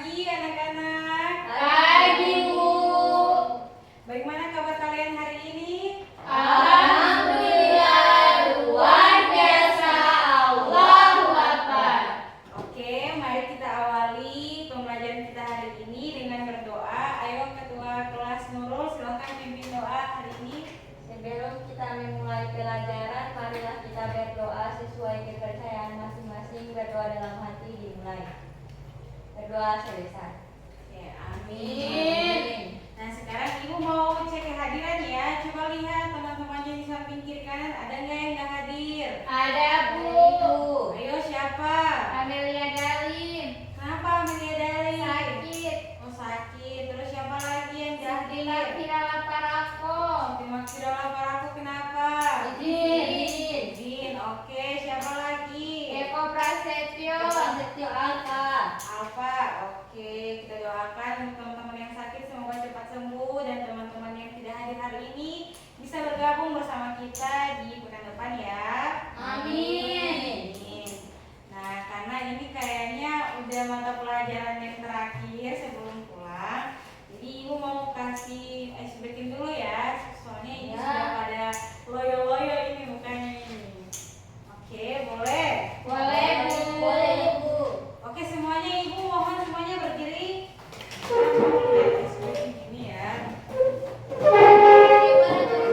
pagi anak-anak. Pagi, Bu. Bagaimana kabar kalian hari ini? Alhamdulillah, luar biasa. Allahu Akbar. Oke, mari kita awali pembelajaran kita hari ini dengan berdoa. Ayo Ketua Kelas Nurul, silakan pimpin doa hari ini. Sebelum kita memulai pelajaran, marilah kita berdoa sesuai kepercayaan masing-masing. Berdoa dalam hati dimulai. Berdoa selesai. Ya, amin. Nah, sekarang Ibu mau cek kehadiran ya. Coba lihat teman-temannya di samping kiri kanan, ada nggak yang nggak hadir? Ada, Bu. Ayo siapa? Amelia Dalin. Kenapa Amelia Dalin? Sakit. Oh, sakit. Terus siapa lagi yang nggak Dila hadir? Kirala Parako. Terima kasih aku kenapa? Izin. Oke, siapa lagi? Eko Prasetyo. Setio Alka. Alfa. Oke, kita doakan untuk teman-teman yang sakit semoga cepat sembuh dan teman-teman yang tidak hadir hari ini bisa bergabung bersama kita di pekan depan ya. Amin. Amin. Nah, karena ini kayaknya udah mata pelajaran yang terakhir sebelum pulang, jadi Ibu mau kasih ice breaking dulu ya. Soalnya ini Ya. sudah pada loyo-loyo ini mukanya ini. Oke, boleh? Boleh, Bu. Boleh, Bu. Oke, semuanya Ibu mohon semuanya berdiri. Lihat ice breaking ini ya. Kita masing-masing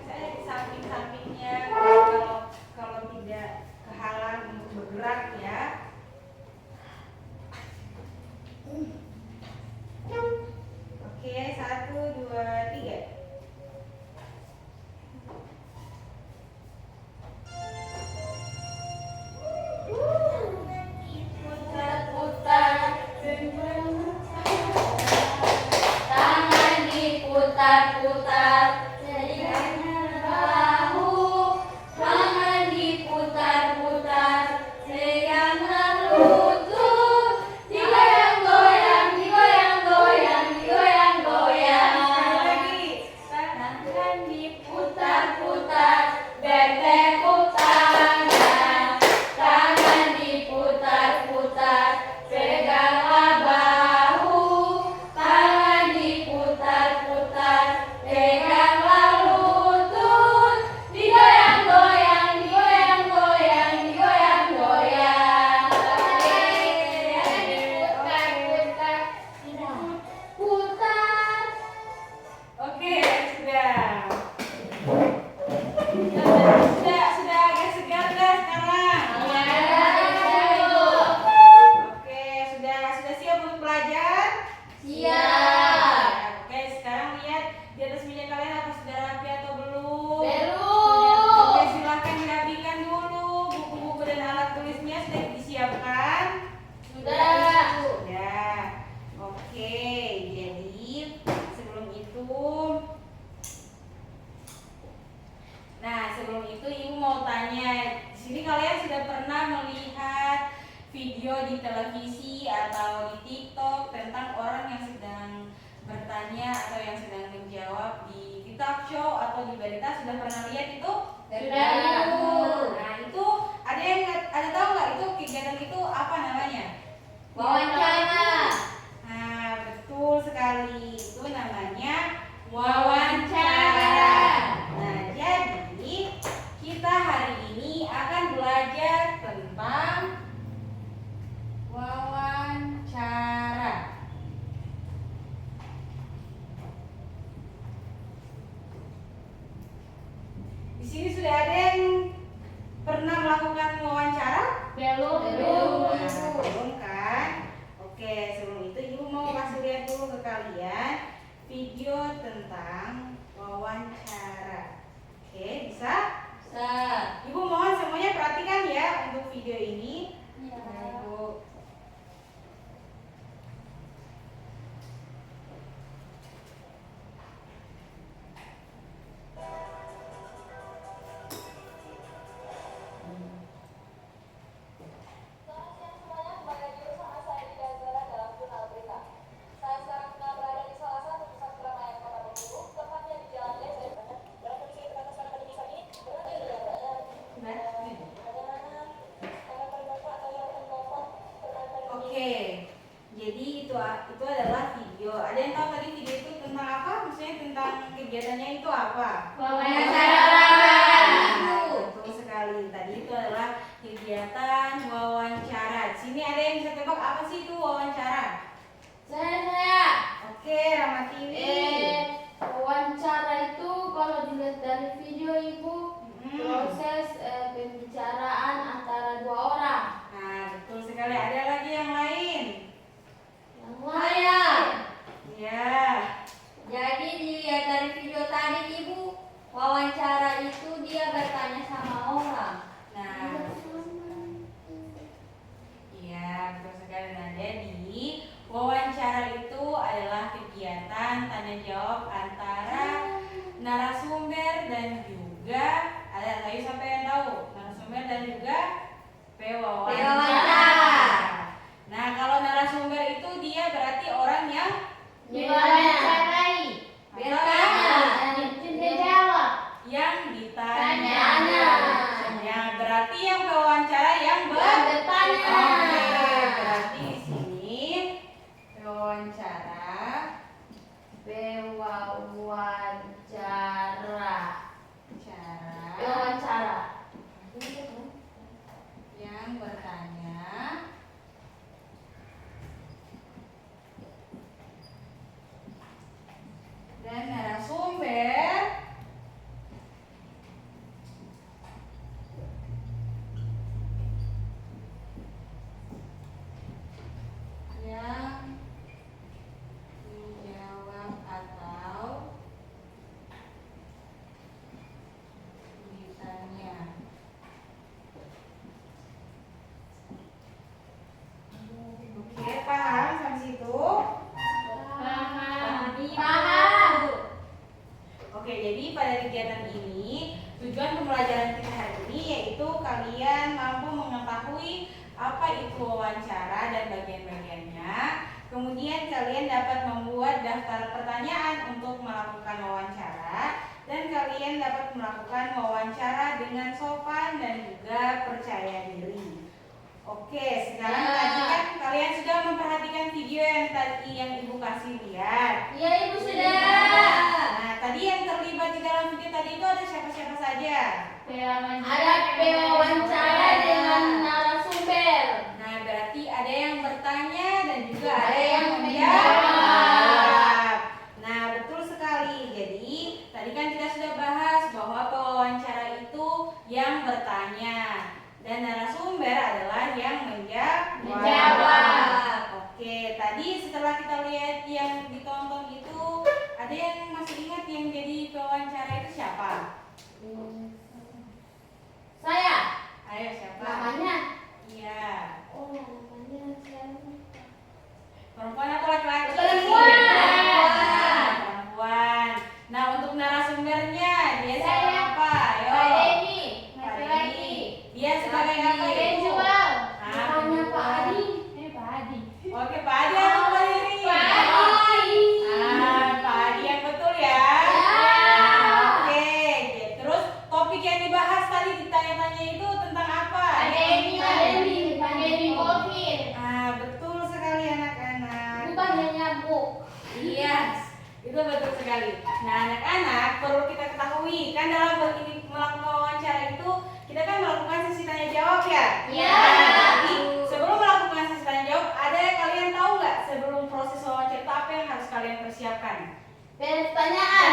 saja di samping-sampingnya kalau tidak kehalang untuk bergerak ya. Oke, 1, 2, 3. Putar-putar. Tangan diputar-putar. Bahu. Tangan diputar-putar. Pegangan lutut. Digoyang-goyang, digoyang-goyang, digoyang-goyang. Sekali lagi. Tangan diputar-putar. Bertepuk tangan. Tangan diputar-putar. Peganglah bahu. Tangan diputar-putar. Peganglah lutut. Digoyang-goyang, digoyang-goyang, digoyang-goyang. Diputar-putar. Putar. Oke, sudah agak segar dah sekarang. Oke, sudah siap untuk belajar? Siap. Oke, sekarang lihat di atas meja kalian apa sudah rapi atau belum? Belum. Oke, silahkan dirapikan dulu. Buku-buku dan alat tulisnya sudah disiapkan? Sudah. Sudah. Oke, jadi sebelum itu Ibu mau tanya, di sini kalian sudah pernah melihat video di televisi atau di TikTok tentang orang yang sedang bertanya atau yang sedang menjawab di talk show atau di berita, sudah pernah lihat itu? Sudah. Nah, itu ada tahu nggak itu kegiatan itu apa namanya? Wawancara. Nah, betul sekali. Itu namanya wawancara. Nah, jadi kita hari ini akan belajar tentang wawancara. Di sini sudah ada yang itu adalah video. Ada yang tahu tadi video itu tentang apa? Maksudnya tentang kegiatannya itu apa? Wawancara. Betul sekali. Tadi itu adalah kegiatan wawancara. Di sini ada yang bisa tebak apa sih itu wawancara? Saya. Oke, Ramatiwi. Wawancara itu kalau dilihat dari video Ibu, proses pembicaraan antara dua orang. Nah, betul sekali. Ada lagi yang lain? Yang lain. Ya. Jadi dilihat dari video tadi Ibu, wawancara itu dia bertanya sama orang. Nah, iya, betul sekali. Nah, jadi wawancara itu adalah kegiatan tanya jawab antara narasumber dan juga ayo sampai yang tahu narasumber dan juga pewawancara. Nah, kalau narasumber itu dia berarti orang yang Diwawancarai. Jawab. yang ditanya. Tanya. Ya, berarti yang pewawancara yang Bertanya. Oke, berarti di sini pewawancara Wawancara. yang bertanya dan narasumber yang dijawab atau ditanya. Oke, paham sampai situ? Paham. Oke, jadi pada kegiatan ini tujuan pembelajaran kita hari ini yaitu kalian mampu mengetahui apa itu wawancara dan bagian-bagiannya. Kemudian kalian dapat membuat daftar pertanyaan untuk melakukan wawancara dan kalian dapat melakukan wawancara dengan sopan dan juga percaya diri. Oke, sekarang tadi kan kalian sudah memperhatikan video yang tadi yang Ibu kasih lihat. Iya Ibu sudah. Nah, tadi yang terlibat di dalam video tadi itu ada siapa-siapa saja? Ada pewawancara dengan narasumber. Nah, berarti ada yang bertanya dan juga ada Ada yang yang menjawab. Nah, betul sekali. Jadi, tadi kan kita sudah bahas bahwa pewawancara itu yang bertanya dan narasumber adalah yang menjawab. Oke, tadi setelah kita lihat yang ditonton itu, ada yang masih ingat yang jadi pewawancara itu siapa? Saya. Ayo siapa? Namanya. Iya. Oh, namanya siapa? Perempuan atau laki-laki? Perempuan. Perempuan. Nah, untuk narasumbernya dia Saya. siapa? Ayo. Pak Denny. Pak Laki-laki. Denny. Dia sebagai apa Ibu? Penjual. Ah, Namanya Pak penjual. Adi. Pak Adi. Oke, Pak Adi atau Pak Riri? Pak Adi. Pak Adi yang betul ya. Oke. Terus topik yang dibahas tadi ditanya-tanya itu tentang apa? Pak Denny COVID. Betul sekali anak-anak. Bukannya nyabuk. Iya, itu betul sekali. Nah, anak-anak perlu kita ketahui kan dalam melakukan wawancara itu kita kan melakukan sesi tanya jawab ya. Iya. Nah, jadi sebelum melakukan sesi tanya jawab, ada yang kalian tahu nggak sebelum proses wawancara itu apa yang harus kalian persiapkan? Pertanyaan.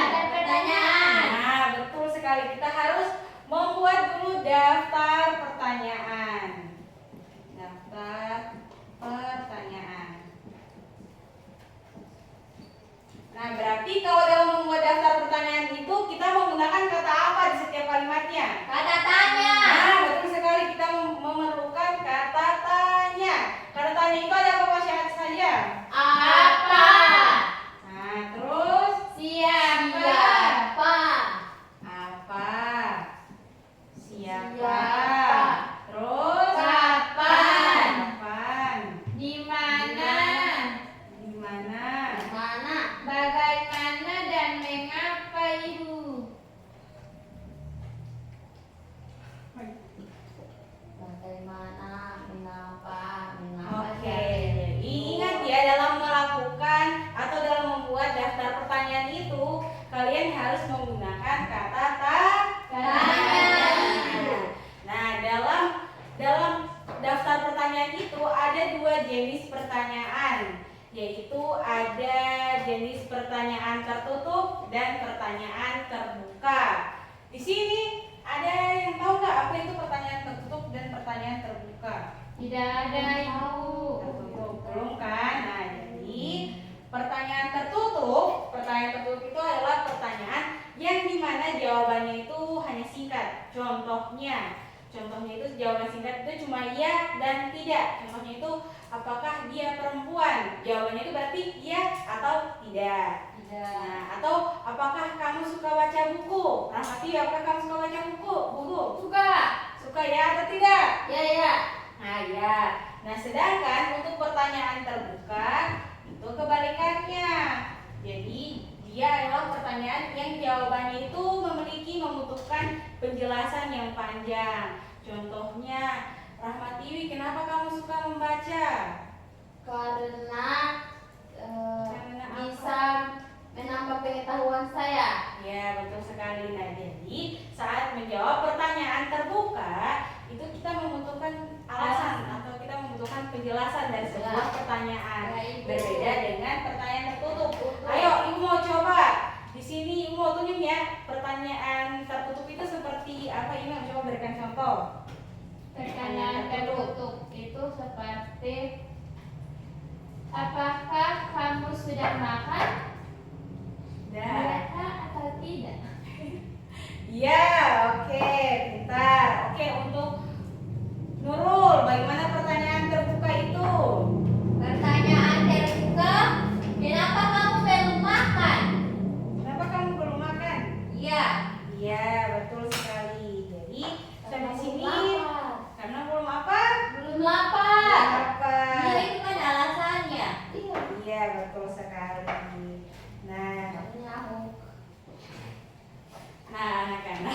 Nah, betul sekali. Kita harus membuat dulu daftar pertanyaan. Daftar pertanyaan. Nah, berarti kalau dalam membuat daftar pertanyaan itu kita menggunakan kata apa di setiap kalimatnya? Kata tanya. Nah, betul sekali, kita memerlukan kata tanya. Kata tanya itu ada apa saja? Apa? Nah, terus Siapa? apa? Siapa? Siapa? Terus Kapan? Kapan? Di mana? Di mana? Mana? Bagaimana dan mengapa Ibu? Bagaimana? Mengapa? Oke, jadi ingat ya dalam pertanyaan, yaitu ada jenis pertanyaan tertutup dan pertanyaan terbuka. Di sini ada yang tahu nggak apa itu pertanyaan tertutup dan pertanyaan terbuka? Tidak ada Ibu. Tertutup belum kan? Nah, jadi pertanyaan tertutup itu adalah pertanyaan yang dimana jawabannya itu hanya singkat. Contohnya itu jawaban singkat itu cuma iya dan tidak. Contohnya itu apakah dia perempuan? Jawabannya itu berarti iya atau tidak. Nah, atau apakah kamu suka baca buku? Rahmati, apakah kamu suka baca buku? Suka. Suka ya atau tidak? Ya, ya. Nah, ya. Nah, sedangkan untuk pertanyaan terbuka itu kebalikannya. Jadi, dia adalah pertanyaan yang jawabannya itu membutuhkan penjelasan yang panjang. Contohnya, Rahmatiwi, kenapa kamu suka membaca? Karena Karena apa? bisa menambah pengetahuan saya. Ya, betul sekali. Nah, jadi saat menjawab pertanyaan terbuka itu kita membutuhkan alasan atau kita membutuhkan penjelasan dari sebuah pertanyaan. Ya, Ibu. Berbeda dengan pertanyaan tertutup. Ayo, Ibu mau coba. Di sini Ibu mau tunjuk ya, pertanyaan tertutup itu seperti apa? Ibu coba berikan contoh. Pertanyaan tertutup itu seperti apakah kamu sudah makan? Mereka atau tidak? Ya, oke, pintar. Oke, untuk Nurul, bagaimana pertanyaan terbuka itu? Pertanyaan terbuka, kenapa kamu belum makan? Kenapa kamu belum makan? Iya. Iya, betul sekali. Jadi, sampai sini lapar. karena belum apa? Belum lapar. Apa? Iya, itu kan alasannya. Iya. Iya, betul sekali. Nah, anak-anak,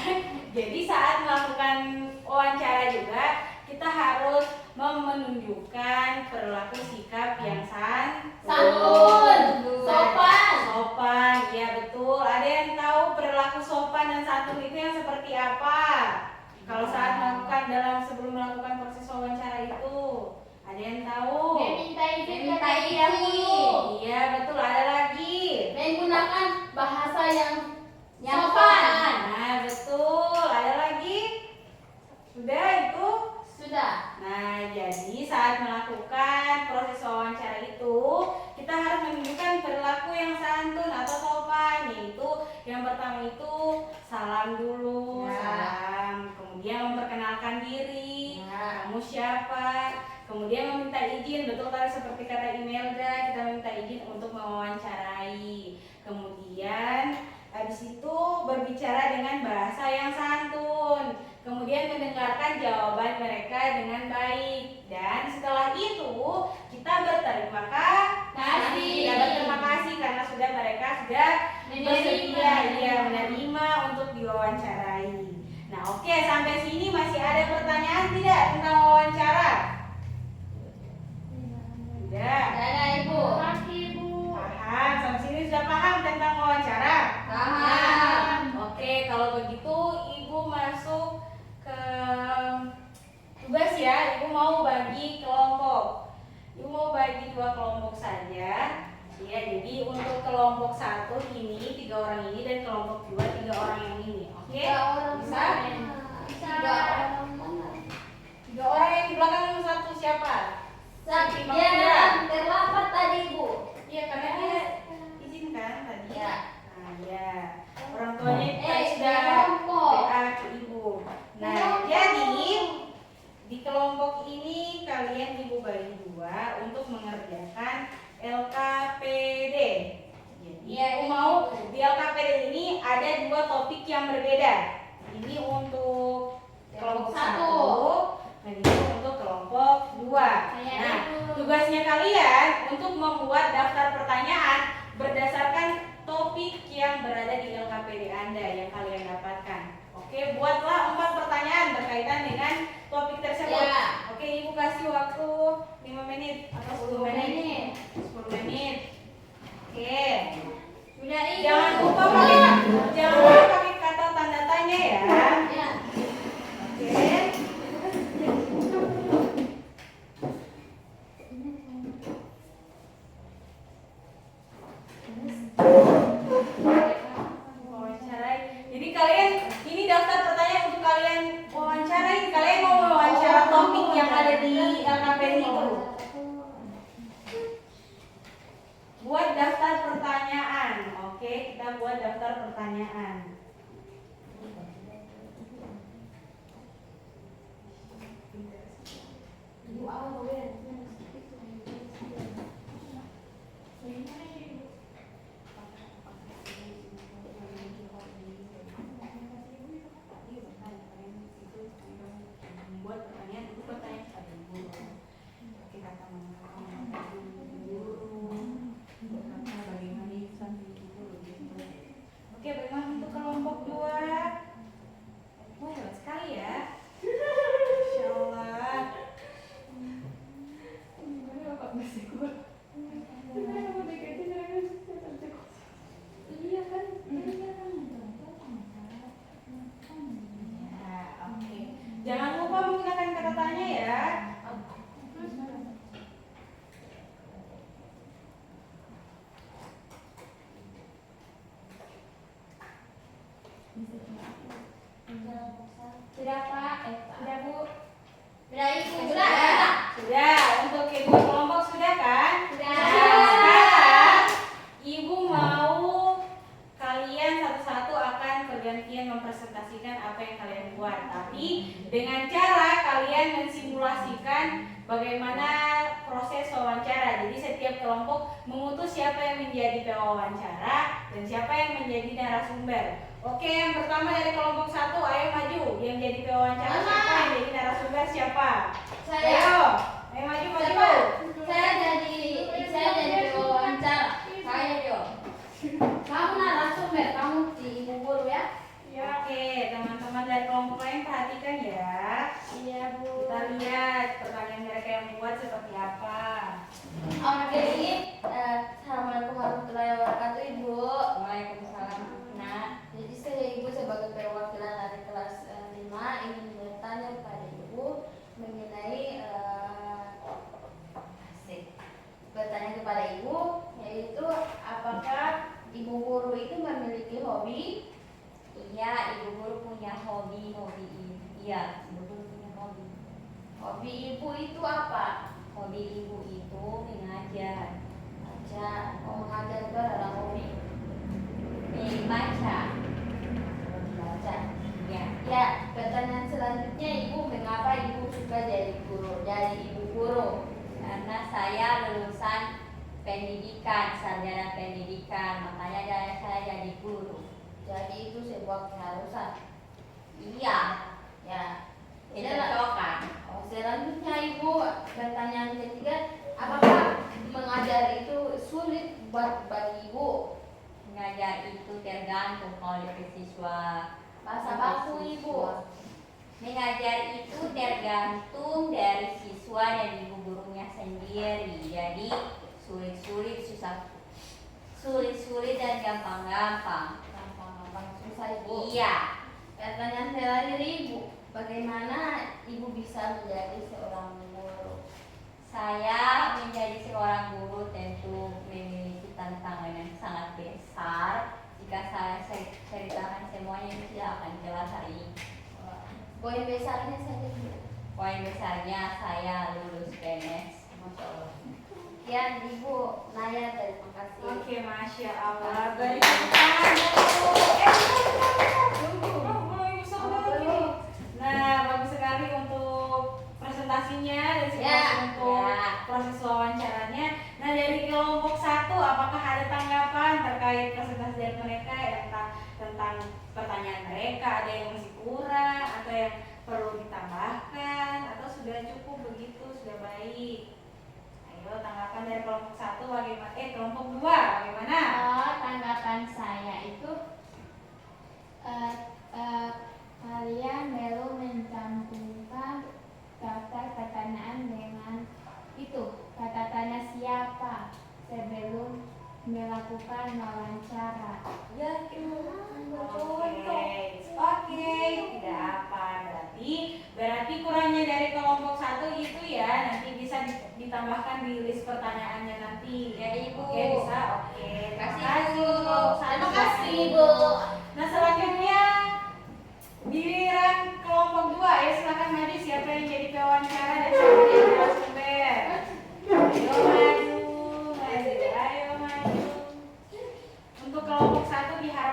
jadi saat melakukan wawancara juga kita harus menunjukkan perilaku sikap yang Santun, sopan. Sopan, ya betul. Ada yang tahu perilaku sopan dan santun itu yang seperti apa? Kalau saat sebelum melakukan proses wawancara itu, ada yang tahu? Meminta izin dulu. Iya betul. Ada lagi? Menggunakan bahasa yang Sopan. Nah betul. Ada lagi? Sudah itu? Sudah. Nah, jadi saat melakukan proses wawancara itu, kita harus menunjukkan perilaku yang santun atau sopan, yaitu yang pertama itu salam dulu, salam, kemudian memperkenalkan diri, kamu siapa, kemudian meminta izin, betul tadi seperti kata Imelda, kita minta izin untuk mewawancarai, kemudian habis itu berbicara dengan bahasa yang santun, kemudian mendengarkan jawaban mereka dengan baik, dan setelah itu kita berterima kasih. Kita berterima kasih karena mereka sudah bersedia menerima untuk diwawancarai. Nah, oke, sampai sini masih ada pertanyaan tidak tentang wawancara? Tidak. Ada Ibu. Paham, sampai sini sudah paham tentang wawancara? Paham. Oke, kalau begitu Ibu masuk ke tugas ya. Ibu mau bagi kelompok. Ibu mau bagi 2 kelompok saja. Ya, jadi untuk kelompok 1 ini 3 orang ini dan kelompok 2 3 orang yang ini. Oke? Bisa? 3 orang mana? 3 orang yang di belakang satu siapa? Dia terlambat tadi Ibu. Iya, karena dia izinkan tadi. Ya. Nah, ya. Orang tuanya tadi sudah kelompok. WA ke Ibu. Nah, jadi di kelompok ini kalian Ibu bagi 2 untuk mengerjakan LKPD. Jadi Ibu mau di LKPD ini ada 2 topik yang berbeda. Ini untuk kelompok 1 dan ini untuk kelompok 2. Nah, tugasnya kalian untuk membuat daftar pertanyaan berdasarkan topik yang berada di LKPD Anda yang kalian dapatkan. Oke, buatlah 4 pertanyaan berkaitan dengan topik tersebut. Ya. Oke, Ibu kasih waktu 5 menit atau 10 menit. 10 menit. Oke. Sudah Ibu. Jangan lupa pakai kata tanda tanya ya. Ya. Oke. membuat daftar pertanyaan. Membuat pertanyaan itu pertanyaan kepada guru. Oke, kata bagaimana Oke, bagaimana untuk kelompok 2? Wah, hebat sekali ya. Insya Allah. Iya kan? Ya, oke. Jangan lupa menggunakan kata tanya ya. Sudah Pak? Sudah Bu? Sudah Ibu. Sudah, untuk ibu kelompok sudah kan? Sudah. Nah, sekarang ibu mau kalian satu-satu akan bergantian mempresentasikan apa yang kalian buat. Tapi dengan cara kalian mensimulasikan bagaimana proses wawancara. Jadi setiap kelompok mengutus siapa yang menjadi pewawancara dan siapa yang menjadi narasumber. Oke, yang pertama dari kelompok 1, ayo maju. Yang jadi pewawancara siapa? Yang jadi narasumber siapa? Saya. Ayo maju. Saya jadi pewawancara. Saya Jo. Kamu narasumber, kamu di ibu guru ya? Oke, teman-teman dari kelompok lain perhatikan ya. Iya Bu. Kita lihat pertanyaan mereka yang buat seperti apa. Oke, assalamualaikum warahmatullahi wabarakatuh Ibu. Waalaikumsalam. Nah, Jadi saya Ibu sebagai perwakilan dari kelas 5 ingin bertanya kepada Ibu mengenai bertanya kepada Ibu yaitu apakah Ibu guru itu memiliki hobi? iya, Ibu guru punya hobi. Iya, Ibu guru punya hobi. Hobi Ibu itu apa? Hobi Ibu itu mengajar. Mengajar itu adalah hobi. Membaca. Baca. Ya. Ya, pertanyaan selanjutnya Ibu, mengapa Ibu suka jadi guru? Jadi Ibu guru. Karena saya lulusan pendidikan, sarjana pendidikan, makanya saya jadi guru. Jadi itu sebuah keharusan. Iya, Ya. dicocokan. Selanjutnya Ibu, pertanyaan ketiga, apakah mengajar itu sulit bagi Ibu? Mengajar itu tergantung oleh siswa. Bahasa baku Ibu. Mengajar itu tergantung dari siswa dan ibu gurunya sendiri. Jadi sulit-sulit, sulit-sulit dan gampang-gampang. Gampang-gampang susah Ibu. Iya. Pertanyaan terakhir Ibu, bagaimana Ibu bisa menjadi seorang guru? Saya menjadi seorang guru tentu memiliki tantangan yang sangat besar. Jika saya ceritakan semuanya itu tidak akan jelas hari ini. Poin besarnya saja Bu. Poin besarnya saya lulus PNS. Masya Allah. Sekian Ibu Naya, terima kasih. Oke, Masya Allah. Beri tepuk tangan dulu. Belum bisa lagi. Nah, bagus sekali untuk presentasinya dan sekali untuk proses wawancaranya. Nah, dari kelompok 1, apakah ada tanggapan terkait presentasi dari mereka tentang pertanyaan mereka? Ada yang masih kurang atau yang perlu ditambahkan atau sudah cukup begitu, sudah baik? Ayo, tanggapan dari kelompok 1 bagaimana? Kelompok 2 bagaimana? Tanggapan saya itu kalian belum mencantumkan daftar pertanyaan dengan itu kata tanya siapa sebelum melakukan wawancara. Ya, Oke, tidak apa. Berarti kurangnya dari kelompok 1 itu ya nanti bisa ditambahkan di list pertanyaannya nanti. Ya, Ibu. Oke, bisa. Oke. Terima Kasih, kasih Bu. kelompok 1. Terima kasih Ibu. Nah, selanjutnya giliran kelompok 2 ya, silakan maju siapa yang jadi pewawancara dan siapa yang jadi narasumber. Ayo maju. Ayo maju. Untuk kelompok 1 diharapkan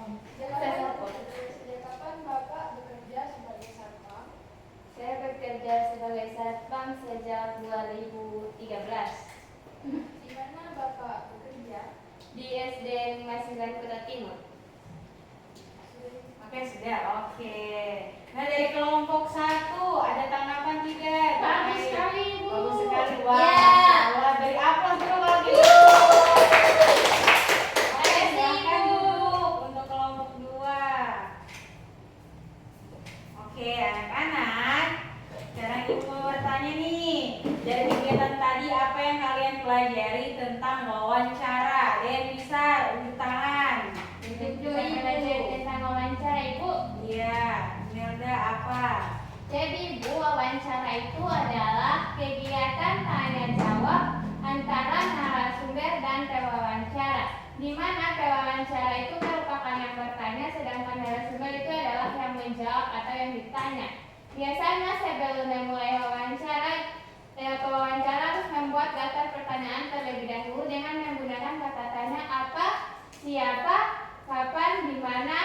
Sejak kapan Bapak bekerja sebagai satpam? Saya bekerja sebagai satpam sejak 2013 Di mana Bapak bekerja? di SD 59 Kota Timur. Oke, sudah. Oke. Nah, dari kelompok 1 ada tanggapan tidak? Bagus sekali, Bu. Bagus sekali. Wah, Ya. Masya Allah. Dari aplaus dulu kalau gitu. Oke, silakan duduk untuk kelompok 2. Oke, anak-anak. Sekarang Ibu mau bertanya nih. Dari kegiatan tadi apa yang kalian pelajari tentang wawancara? Ada yang bisa unjuk tangan. Saya belajar tentang wawancara, Ibu. Iya, Melda apa? Jadi Bu, wawancara itu adalah kegiatan tanya jawab antara narasumber dan pewawancara, di mana pewawancara itu merupakan yang bertanya, sedangkan narasumber itu adalah yang menjawab atau yang ditanya. Biasanya sebelum memulai wawancara, pewawancara harus membuat daftar pertanyaan terlebih dahulu dengan menggunakan kata tanya apa, siapa, kapan, di mana,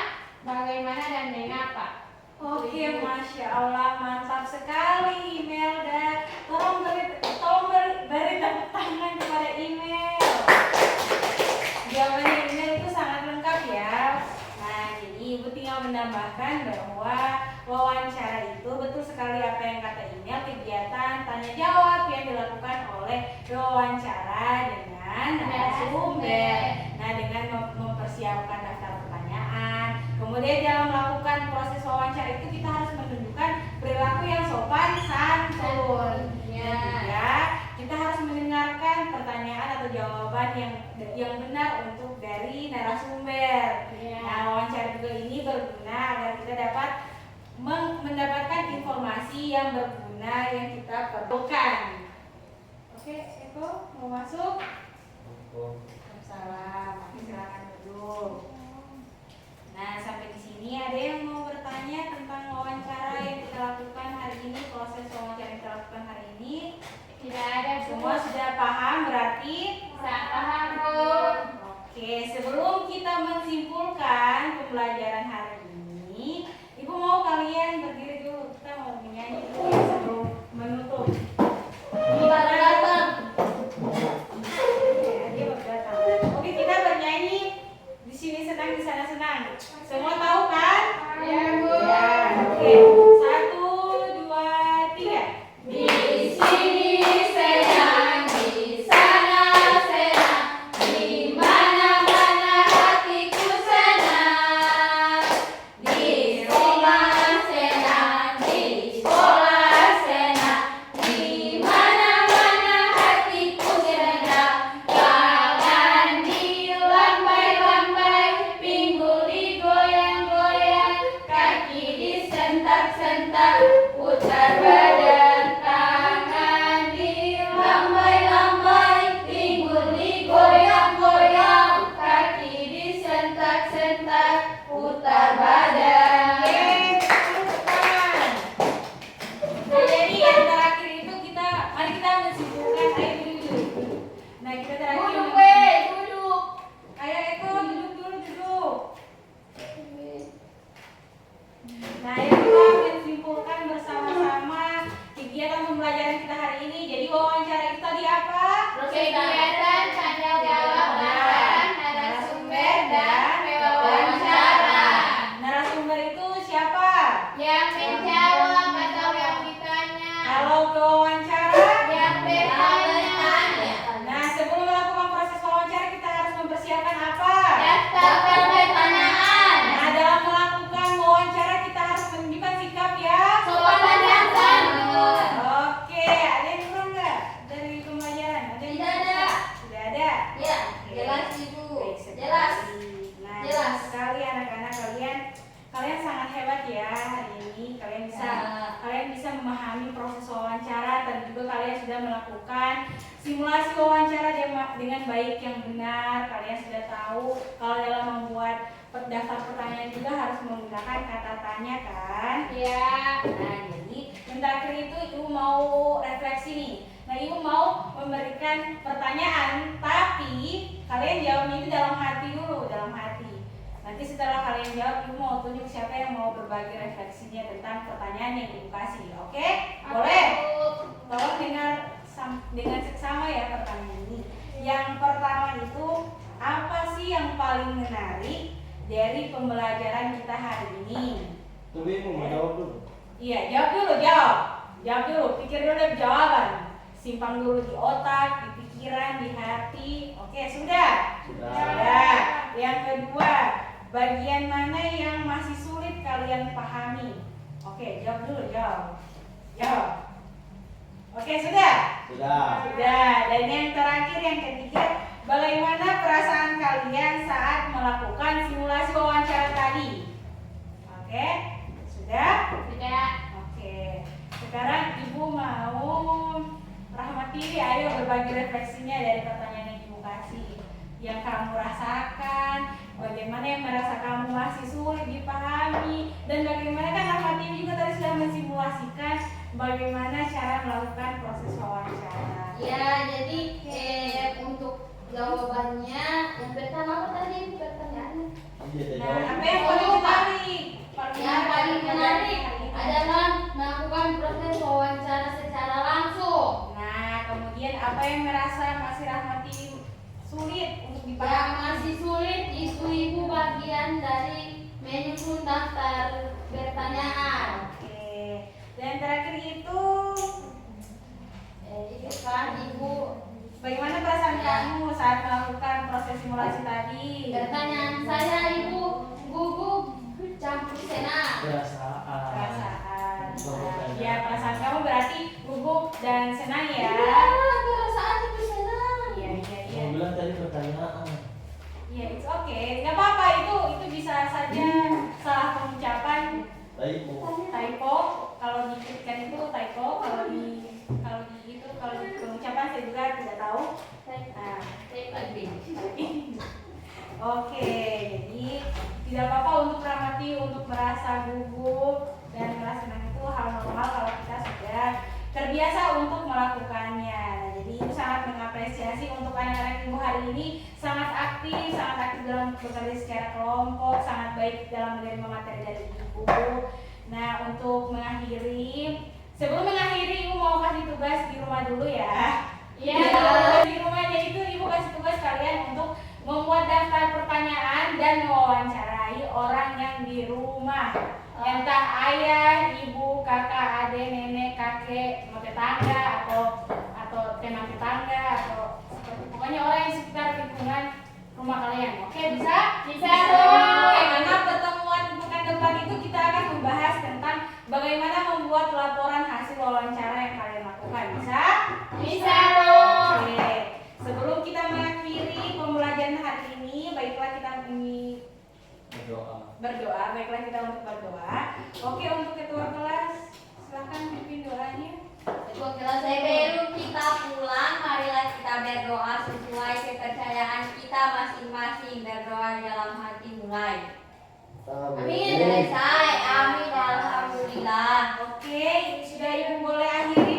bagaimana, dan mengapa. Oke, Masya Allah, mantap sekali Imelda. Tolong beri tepuk tangan kepada Imel. Jawabannya Imel itu sangat lengkap ya. Nah, jadi Ibu tinggal menambahkan bahwa wawancara itu betul sekali apa yang kata Imel, kegiatan tanya jawab yang dilakukan oleh wawancara dengan narasumber. Nah, dengan mempersiapkan daftar pertanyaan, kemudian dalam melakukan proses wawancara itu kita harus menunjukkan perilaku yang sopan santun. Dan juga kita harus mendengarkan pertanyaan atau jawaban yang benar untuk dari narasumber. Nah, wawancara juga ini berguna agar kita dapat mendapatkan informasi yang berguna yang kita perlukan. Oke, Eko mau masuk? Salam. Silakan duduk. Nah, sampai di sini ada yang mau bertanya tentang wawancara yang kita lakukan hari ini, proses wawancara yang kita lakukan hari ini? Tidak ada, Bu. Semua sudah paham berarti? Saya paham, Bu. Oke, sebelum kita menyimpulkan pembelajaran hari ini, Ibu mau kalian berdiri dulu. Kita mau menyanyi dulu ya sebelum menutup. Oke, kita bernyanyi. Di sini senang, di sana senang. Semua tahu kan? Ya, Bu. Ya, oke. 1, 2, 3. Di sini senang, di sana senang, di mana-mana hatiku senang. Di rumah senang, di sekolah senang, di mana-mana hatiku senang. Tangan dilambai-lambai, pinggul digoyang-goyang, kaki disentak-sentak, putar badan. Tangan dilambai-lambai, pinggul digoyang-goyang, kaki disentak-sentak, putar badan. Oke, tepuk tangan. Nah, jadi yang terakhir itu mari kita mensimpulkan. Ayo duduk. Nah, kita terakhir. Duduk, weh, duduk. Ayo Eko, duduk dulu, duduk. Nah, ayo kita mensimpulkan bersama-sama kegiatan pembelajaran kita hari ini. Jadi wawancara itu tadi apa? Kegiatan tanya jawab antara narasumber dan pewawancara. Narasumber itu siapa? Yang menjawab atau yang ditanya. Kalau wawancara? Yang bertanya. Nah, sebelum melakukan proses wawancara kita harus mempersiapkan apa? Daftar pertanyaan. Nah, dalam melakukan wawancara kita harus menunjukkan sikap ya. Sopan dan santun. Oke, ada yang kurang nggak dari pembelajaran? Ada yang Tidak ada. Sudah ada? Ya, Oke. jelas, Ibu. Baik sekali. Jelas. Nah, Jelas. sekali anak-anak kalian sangat hebat ya hari ini. Kalian bisa memahami proses wawancara dan juga kalian sudah melakukan simulasi wawancara dengan baik yang benar. Kalian sudah tahu kalau dalam membuat daftar pertanyaan juga harus menggunakan kata tanya kan? Ya. Nah, jadi yang terakhir itu Ibu mau refleksi nih. Nah, Ibu mau memberikan pertanyaan, tapi kalian jawabnya itu dalam hati dulu, dalam hati. Nah, Nanti setelah kalian jawab, ibu mau tunjuk siapa yang mau berbagi refleksinya tentang pertanyaan yang ibu kasih. Oke? Boleh? Tolong dengan seksama ya pertanyaan ini. Yang pertama itu, apa sih yang paling menarik dari pembelajaran kita hari ini? Tapi mau jawab dulu. Iya, jawab dulu, jawab. Jawab dulu, pikir dulu jawaban. Simpang dulu di otak, di pikiran, di hati. Oke, sudah? Sudah. Yang kedua, bagian mana yang masih sulit kalian pahami? Oke, jawab dulu, jawab. Jawab. Oke, sudah? Sudah. Sudah. Dan yang terakhir, yang ketiga, bagaimana perasaan kalian saat melakukan simulasi wawancara tadi? Oke, sudah? Sudah. Oke. Sekarang ibu mau Rahmati, ayo berbagi refleksinya dari pertanyaan yang ibu kasih. Yang kamu rasakan, bagaimana yang merasa kamu masih sulit dipahami, dan bagaimana kan Rahmati juga tadi sudah mensimulasikan bagaimana cara melakukan proses wawancara. Ya, jadi untuk jawabannya yang pertama apa tadi pertanyaannya? Nah, apa yang paling menarik? Yang paling menarik adalah melakukan proses wawancara secara langsung. Nah, kemudian apa yang merasa masih Rahmati sulit untuk Yang dipahami? masih sulit itu ibu bagian dari menyusun daftar pertanyaan. Oke. Dan terakhir itu, Itu kan ibu bagaimana perasaan kamu saat melakukan proses simulasi tadi? pertanyaan saya ibu gugup campur senang. Perasaan. Perasaan. Perasaan. Ya, perasaan kamu berarti gugup dan senang ya? Ya, perasaan itu senang. Iya, iya, iya. Mau bilang tadi pertanyaan. Iya, it's okay. Gak apa-apa, itu bisa saja salah pengucapan, typo. Kalau diketikkan itu typo, kalau di pengucapan saya juga tidak tahu. Nah, oke, jadi tidak apa-apa untuk Rahmati untuk merasa gugup dan merasa senang, itu hal normal kalau kita sudah terbiasa untuk melakukannya. Nah, jadi ibu sangat mengapresiasi untuk anak-anak ibu hari ini sangat aktif dalam bekerja secara kelompok, sangat baik dalam menerima materi dari ibu. Nah, untuk sebelum mengakhiri ibu mau kasih tugas di rumah dulu ya. Iya. Tugas di rumahnya itu ibu kasih tugas kalian untuk membuat daftar pertanyaan dan mewawancarai orang yang di rumah. Entah ayah, ibu, kakak, adik, nenek, kakek, tetangga atau teman tetangga atau pokoknya orang yang sekitar lingkungan rumah kalian. Oke, bisa? Bisa. Oke, karena pertemuan pekan depan itu kita akan membahas tentang bagaimana membuat laporan hasil wawancara yang kalian lakukan. Bisa? Bisa. Oke. Sebelum kita mengakhiri pembelajaran hari ini, baiklah kita berdoa. Baiklah kita untuk berdoa. Oke, untuk ketua kelas, silakan pimpin doanya. Ketua kelas Sebelum kita pulang, marilah kita berdoa sesuai kepercayaan kita masing-masing. Berdoa dalam hati mulai. Amin. Selesai. Amin. Alhamdulillah. Oke, sudah ibu boleh akhiri